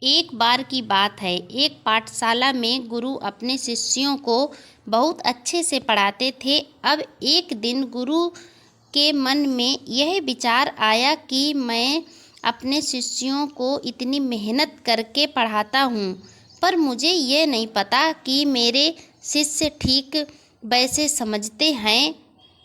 एक बार की बात है, एक पाठशाला में गुरु अपने शिष्यों को बहुत अच्छे से पढ़ाते थे। अब एक दिन गुरु के मन में यह विचार आया कि मैं अपने शिष्यों को इतनी मेहनत करके पढ़ाता हूँ, पर मुझे ये नहीं पता कि मेरे शिष्य ठीक वैसे समझते हैं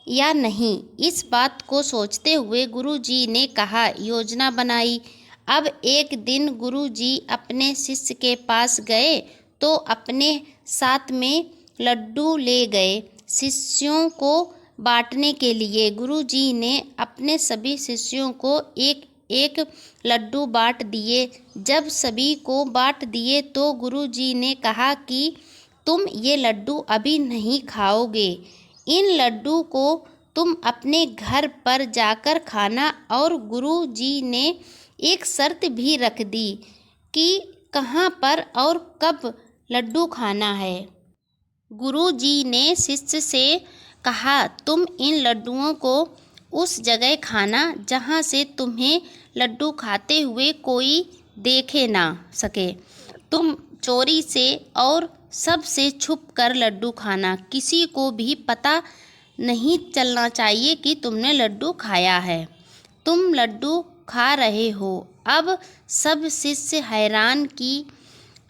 या नहीं। इस बात को सोचते हुए गुरुजी ने कहा, योजना बनाई। अब एक दिन गुरुजी अपने शिष्य के पास गए तो अपने साथ में लड्डू ले गए शिष्यों को बांटने के लिए। गुरुजी ने अपने सभी शिष्यों को एक एक लड्डू बांट दिए। जब सभी को बांट दिए तो गुरुजी ने कहा कि तुम ये लड्डू अभी नहीं खाओगे, इन लड्डू को तुम अपने घर पर जाकर खाना। और गुरुजी ने एक शर्त भी रख दी कि कहाँ पर और कब लड्डू खाना है। गुरुजी ने शिष्य से कहा, तुम इन लड्डुओं को उस जगह खाना जहाँ से तुम्हें लड्डू खाते हुए कोई देखे ना सके। तुम चोरी से और सबसे छुप कर लड्डू खाना, किसी को भी पता नहीं चलना चाहिए कि तुमने लड्डू खाया है। तुम लड्डू खा रहे हो। अब सब शिष्य हैरान कि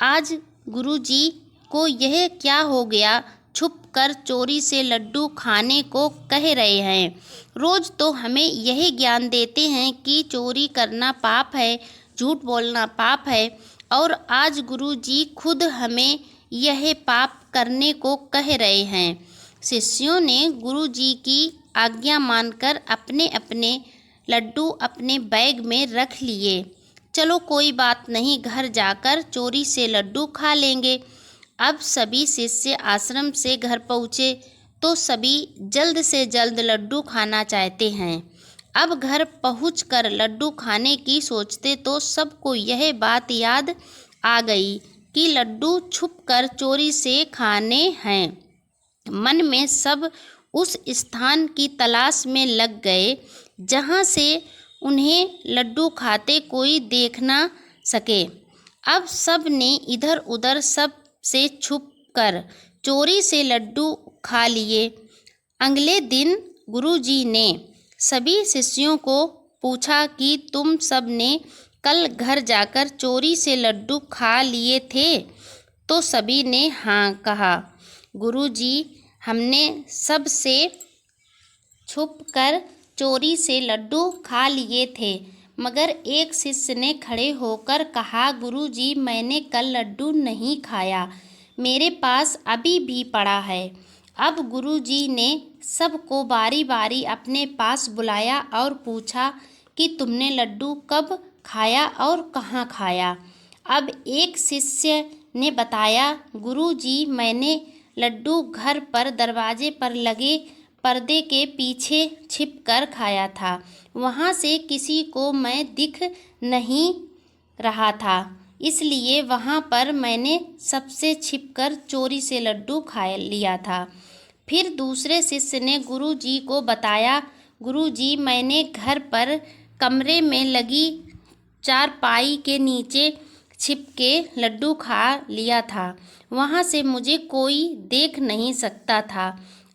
आज गुरुजी को यह क्या हो गया, छुप कर चोरी से लड्डू खाने को कह रहे हैं। रोज तो हमें यही ज्ञान देते हैं कि चोरी करना पाप है, झूठ बोलना पाप है, और आज गुरुजी खुद हमें यह पाप करने को कह रहे हैं। शिष्यों ने गुरुजी की आज्ञा मानकर अपने अपने लड्डू अपने बैग में रख लिए। चलो कोई बात नहीं, घर जाकर चोरी से लड्डू खा लेंगे। अब सभी शिष्य आश्रम से घर पहुँचे तो सभी जल्द से जल्द लड्डू खाना चाहते हैं। अब घर पहुंचकर लड्डू खाने की सोचते तो सबको यह बात याद आ गई कि लड्डू छुपकर चोरी से खाने हैं। मन में सब उस स्थान की तलाश में लग गए जहां से उन्हें लड्डू खाते कोई देख ना सके। अब सब ने इधर उधर सब से छुपकर चोरी से लड्डू खा लिए। अगले दिन गुरुजी ने सभी शिष्यों को पूछा कि तुम सब ने कल घर जाकर चोरी से लड्डू खा लिए थे? तो सभी ने हाँ कहा। गुरुजी, हमने सब से छुपकर चोरी से लड्डू खा लिए थे। मगर एक शिष्य ने खड़े होकर कहा, गुरुजी, मैंने कल लड्डू नहीं खाया, मेरे पास अभी भी पड़ा है। अब गुरुजी ने सबको बारी बारी अपने पास बुलाया और पूछा कि तुमने लड्डू कब खाया और कहाँ खाया। अब एक शिष्य ने बताया, गुरुजी, मैंने लड्डू घर पर दरवाजे पर लगे पर्दे के पीछे छिपकर खाया था। वहाँ से किसी को मैं दिख नहीं रहा था, इसलिए वहाँ पर मैंने सबसे छिपकर चोरी से लड्डू खा लिया था। फिर दूसरे शिष्य ने गुरुजी को बताया, गुरुजी, मैंने घर पर कमरे में लगी चारपाई के नीचे छिप के लड्डू खा लिया था, वहाँ से मुझे कोई देख नहीं सकता था।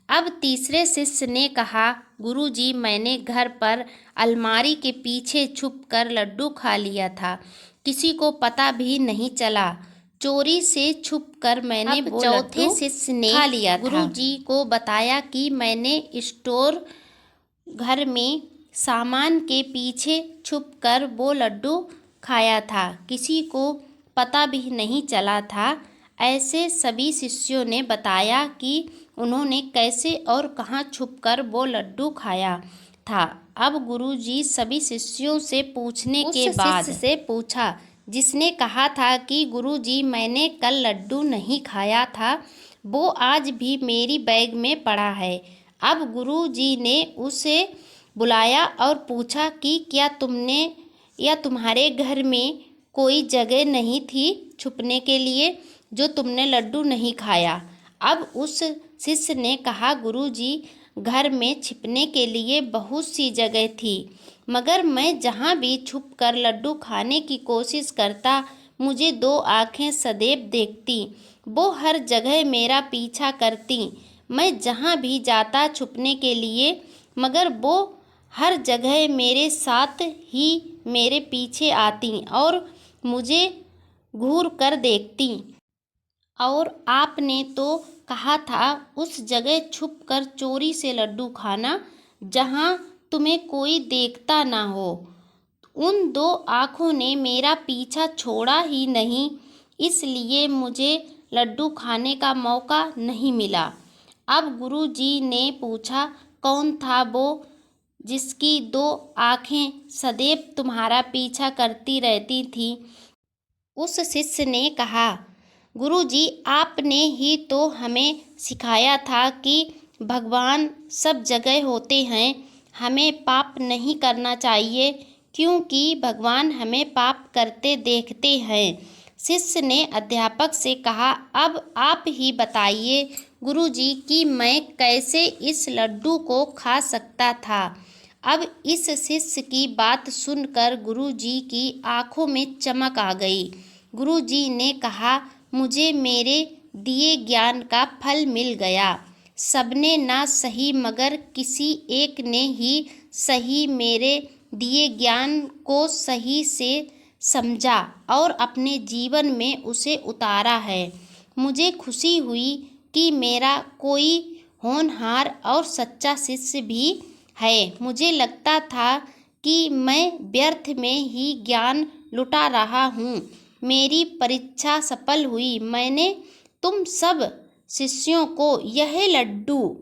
अब तीसरे शिष्य ने कहा, गुरुजी, मैंने घर पर अलमारी के पीछे छुपकर लड्डू खा लिया था, किसी को पता भी नहीं चला, चोरी से छुपकर मैंने वो चौथे शिष्य ने खा लिया था। गुरुजी को बताया कि मैंने स्टोर घर में सामान के पीछे छुपकर वो लड्डू खाया था, किसी को पता भी नहीं चला था। ऐसे सभी शिष्यों ने बताया कि उन्होंने कैसे और कहाँ छुपकर वो लड्डू खाया था। अब गुरुजी सभी शिष्यों से पूछने के बाद शिष्य से पूछा जिसने कहा था कि गुरुजी, मैंने कल लड्डू नहीं खाया था, वो आज भी मेरी बैग में पड़ा है। अब गुरुजी ने उसे बुलाया और पूछा कि क्या तुमने या तुम्हारे घर में कोई जगह नहीं थी छुपने के लिए जो तुमने लड्डू नहीं खाया। अब उस शिष्य ने कहा, गुरुजी, घर में छिपने के लिए बहुत सी जगह थी, मगर मैं जहाँ भी छुपकर लड्डू खाने की कोशिश करता मुझे 2 आँखें सदैव देखती। वो हर जगह मेरा पीछा करती। मैं जहाँ भी जाता छुपने के लिए, मगर वो हर जगह मेरे साथ ही मेरे पीछे आती और मुझे घूर कर देखती। और आपने तो कहा था उस जगह छुप कर चोरी से लड्डू खाना जहाँ तुम्हें कोई देखता ना हो। उन 2 आँखों ने मेरा पीछा छोड़ा ही नहीं, इसलिए मुझे लड्डू खाने का मौका नहीं मिला। अब गुरुजी ने पूछा, कौन था वो जिसकी 2 आँखें सदैव तुम्हारा पीछा करती रहती थीं? उस शिष्य ने कहा, गुरुजी, आपने ही तो हमें सिखाया था कि भगवान सब जगह होते हैं, हमें पाप नहीं करना चाहिए क्योंकि भगवान हमें पाप करते देखते हैं। शिष्य ने अध्यापक से कहा, अब आप ही बताइए गुरुजी कि मैं कैसे इस लड्डू को खा सकता था। अब इस शिष्य की बात सुनकर गुरुजी की आंखों में चमक आ गई। गुरुजी ने कहा, मुझे मेरे दिए ज्ञान का फल मिल गया। सबने ना सही मगर किसी एक ने ही सही मेरे दिए ज्ञान को सही से समझा और अपने जीवन में उसे उतारा है। मुझे खुशी हुई कि मेरा कोई होनहार और सच्चा शिष्य भी है। मुझे लगता था कि मैं व्यर्थ में ही ज्ञान लुटा रहा हूँ। मेरी परीक्षा सफल हुई। मैंने तुम सब शिष्यों को यह लड्डू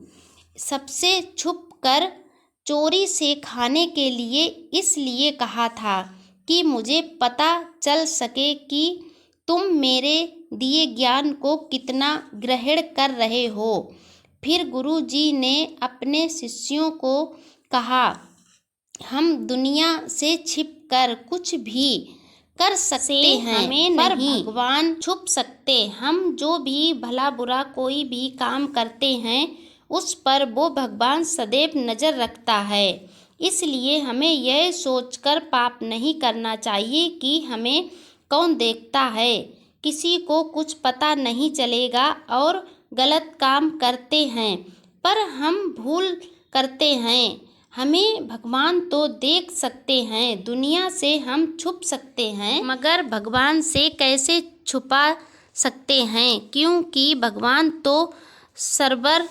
सबसे छुप कर चोरी से खाने के लिए इसलिए कहा था कि मुझे पता चल सके कि तुम मेरे दिए ज्ञान को कितना ग्रहण कर रहे हो। फिर गुरुजी ने अपने शिष्यों को कहा, हम दुनिया से छिपकर कुछ भी कर सकते हैं, हमें पर नहीं भगवान छुप सकते। हम जो भी भला बुरा कोई भी काम करते हैं उस पर वो भगवान सदैव नज़र रखता है। इसलिए हमें यह सोचकर पाप नहीं करना चाहिए कि हमें कौन देखता है। किसी को कुछ पता नहीं चलेगा और गलत काम करते हैं पर हम भूल करते हैं। हमें भगवान तो देख सकते हैं, दुनिया से हम छुप सकते हैं, मगर भगवान से कैसे छुपा सकते हैं क्योंकि भगवान तो सर्वर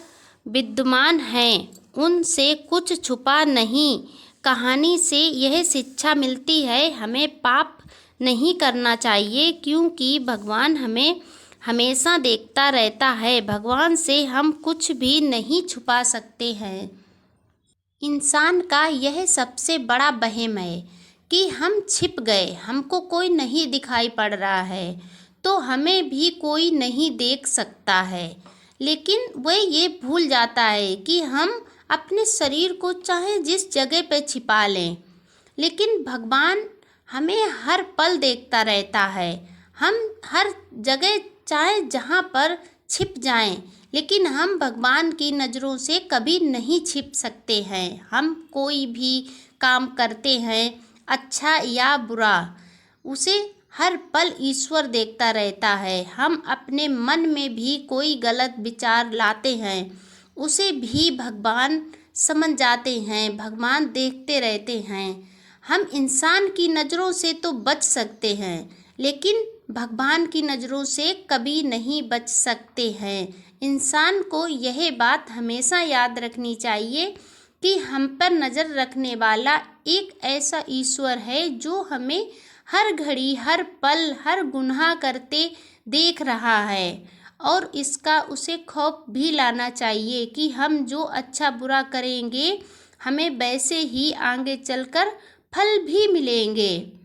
विद्यमान हैं, उनसे कुछ छुपा नहीं। कहानी से यह शिक्षा मिलती है, हमें पाप नहीं करना चाहिए क्योंकि भगवान हमें हमेशा देखता रहता है। भगवान से हम कुछ भी नहीं छुपा सकते हैं। इंसान का यह सबसे बड़ा वहम है कि हम छिप गए, हमको कोई नहीं दिखाई पड़ रहा है तो हमें भी कोई नहीं देख सकता है। लेकिन वह ये भूल जाता है कि हम अपने शरीर को चाहे जिस जगह पे छिपा लें, लेकिन भगवान हमें हर पल देखता रहता है। हम हर जगह चाहे जहाँ पर छिप जाएं, लेकिन हम भगवान की नज़रों से कभी नहीं छिप सकते हैं। हम कोई भी काम करते हैं अच्छा या बुरा, उसे हर पल ईश्वर देखता रहता है। हम अपने मन में भी कोई गलत विचार लाते हैं, उसे भी भगवान समझ जाते हैं, भगवान देखते रहते हैं। हम इंसान की नज़रों से तो बच सकते हैं लेकिन भगवान की नज़रों से कभी नहीं बच सकते हैं। इंसान को यह बात हमेशा याद रखनी चाहिए कि हम पर नज़र रखने वाला एक ऐसा ईश्वर है जो हमें हर घड़ी हर पल हर गुनाह करते देख रहा है और इसका उसे खौफ भी लाना चाहिए कि हम जो अच्छा बुरा करेंगे हमें वैसे ही आगे चलकर फल भी मिलेंगे।